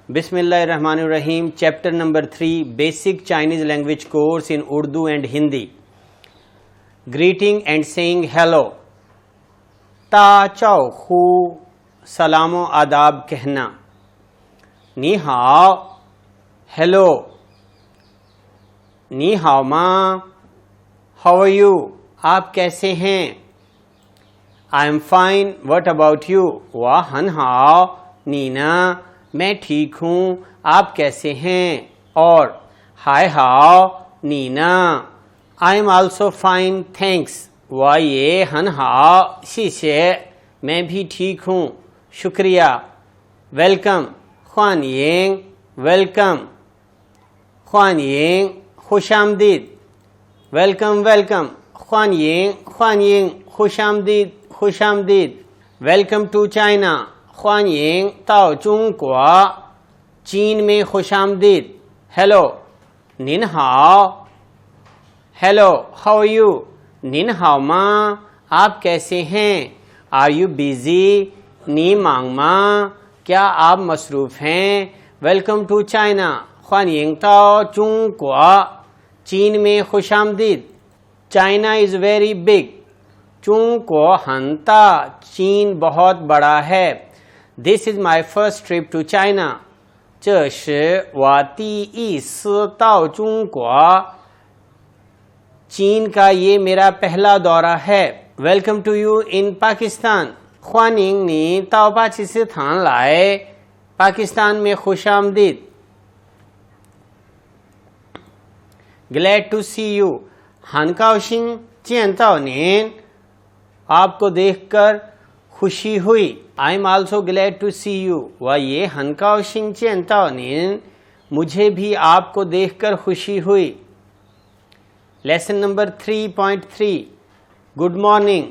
Bismillahirrahmanirrahim. Chapter number 3, Basic Chinese Language Course in Urdu and Hindi. Greeting and saying hello. Ta chao hu, salamo adab कहना. Ni hao, hello. Ni hao ma, how are you? आप कैसे हैं? I am fine. What about you? वाह हन हाओ, नीना, मैं ठीक हूँ, आप कैसे हैं? और हाय हाओ, Neena, I am also fine, thanks. वाह ये हन हाओ, शीशे, मैं भी ठीक हूँ, शुक्रिया. वेलकम, ख्वान येंग, वेलकम. ख्वान येंग, खुश आमदीद. Welcome welcome. ख्वान येंग, खुश आमदीद, खुश आमदीद. Welcome to China. ख्वान येंग ताओ चुंग क्वा, चीन में खुश आमदीद. हेलो, निन हाओ, हेलो, हाउ आर यू? निन हाओ मा, आप कैसे हैं? Are you busy? नी मांग मा, क्या आप मसरूफ़ हैं? Welcome to China. ख्वान येंग ताओ चुंग क्वा, चीन में खुश आमदीद. China is very big. चुंग को हंता, चीन बहुत बड़ा है. This is my first trip to China. 这是我第一次到中国. चीन का ये मेरा पहला दौरा है. Welcome to you in Pakistan. ख्वानिंग नी ताओ पाकिस्तान लाए, पाकिस्तान में खुश आमदीद. Glad to see you. हानकाओशिंग चेन ताओ नेन, आपको देखकर खुशी हुई. I am also glad to see you. वह ये हनकाओशिंग चेनताओ नेन, मुझे भी आपको देखकर खुशी हुई. Lesson number 3.3, good morning.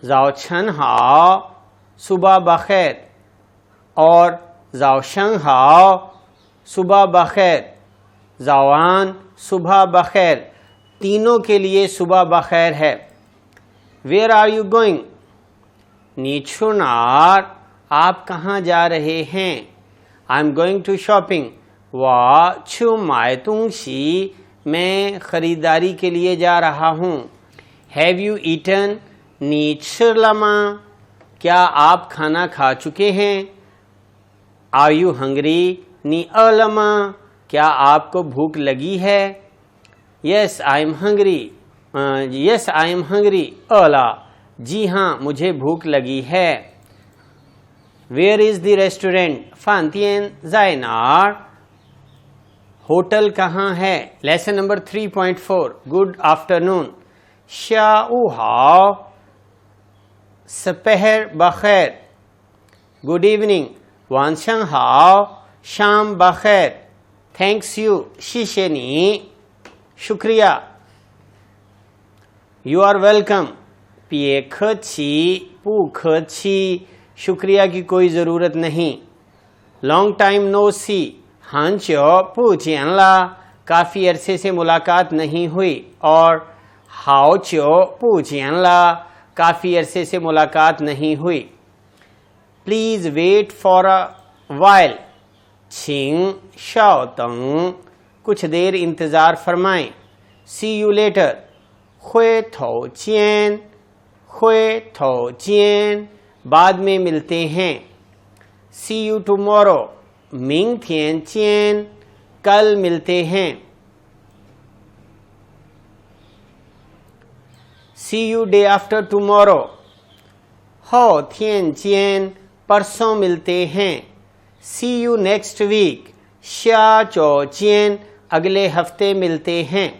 जाओ छन हाओ, सुबह बखैर. और जाओ शंग हाओ, सुबह बखैर. जावान, सुबह बखैर. तीनों के लिए सुबह बखैर है. Where are you going? नीछुनार, आप कहाँ जा रहे हैं? I am going to shopping. वाह छु माय तुंगशी, मैं खरीदारी के लिए जा रहा हूँ. Have you eaten? नीछलमा, क्या आप खाना खा चुके हैं? Are you hungry? नी अलमा, क्या आपको भूख लगी है? Yes I am hungry. Yes I am hungry. अला, जी हाँ मुझे भूख लगी है. Where is the restaurant? फांतियन जायनार, होटल कहाँ है? Lesson number 3.4, good afternoon. शाऊ हाओ, सपहर बखैर. Good evening. वानशंग हाओ, शाम बखैर. थैंक्स यू, शीशेनी, शुक्रिया. You are welcome. पिए खची, पू खची, शुक्रिया की कोई ज़रूरत नहीं. Long time no see. हांचो पू चियनला, काफ़ी अरसे से मुलाकात नहीं हुई. और हाओचो पू चियनला, काफ़ी अरसे से मुलाकात नहीं हुई. Please wait for a while. छिंग शाओ तंग, कुछ देर इंतज़ार फरमाएं. सी यू लेटर. ख्वे थो चियन, ख्वे थो चियन, बाद में मिलते हैं. सी यू टुमारो. मिंग थियन चियन, कल मिलते हैं. सी यू डे आफ्टर टुमारो. हो थियन चियन, परसों मिलते हैं. सी यू नेक्स्ट वीक. शा चो चियन, अगले हफ्ते मिलते हैं.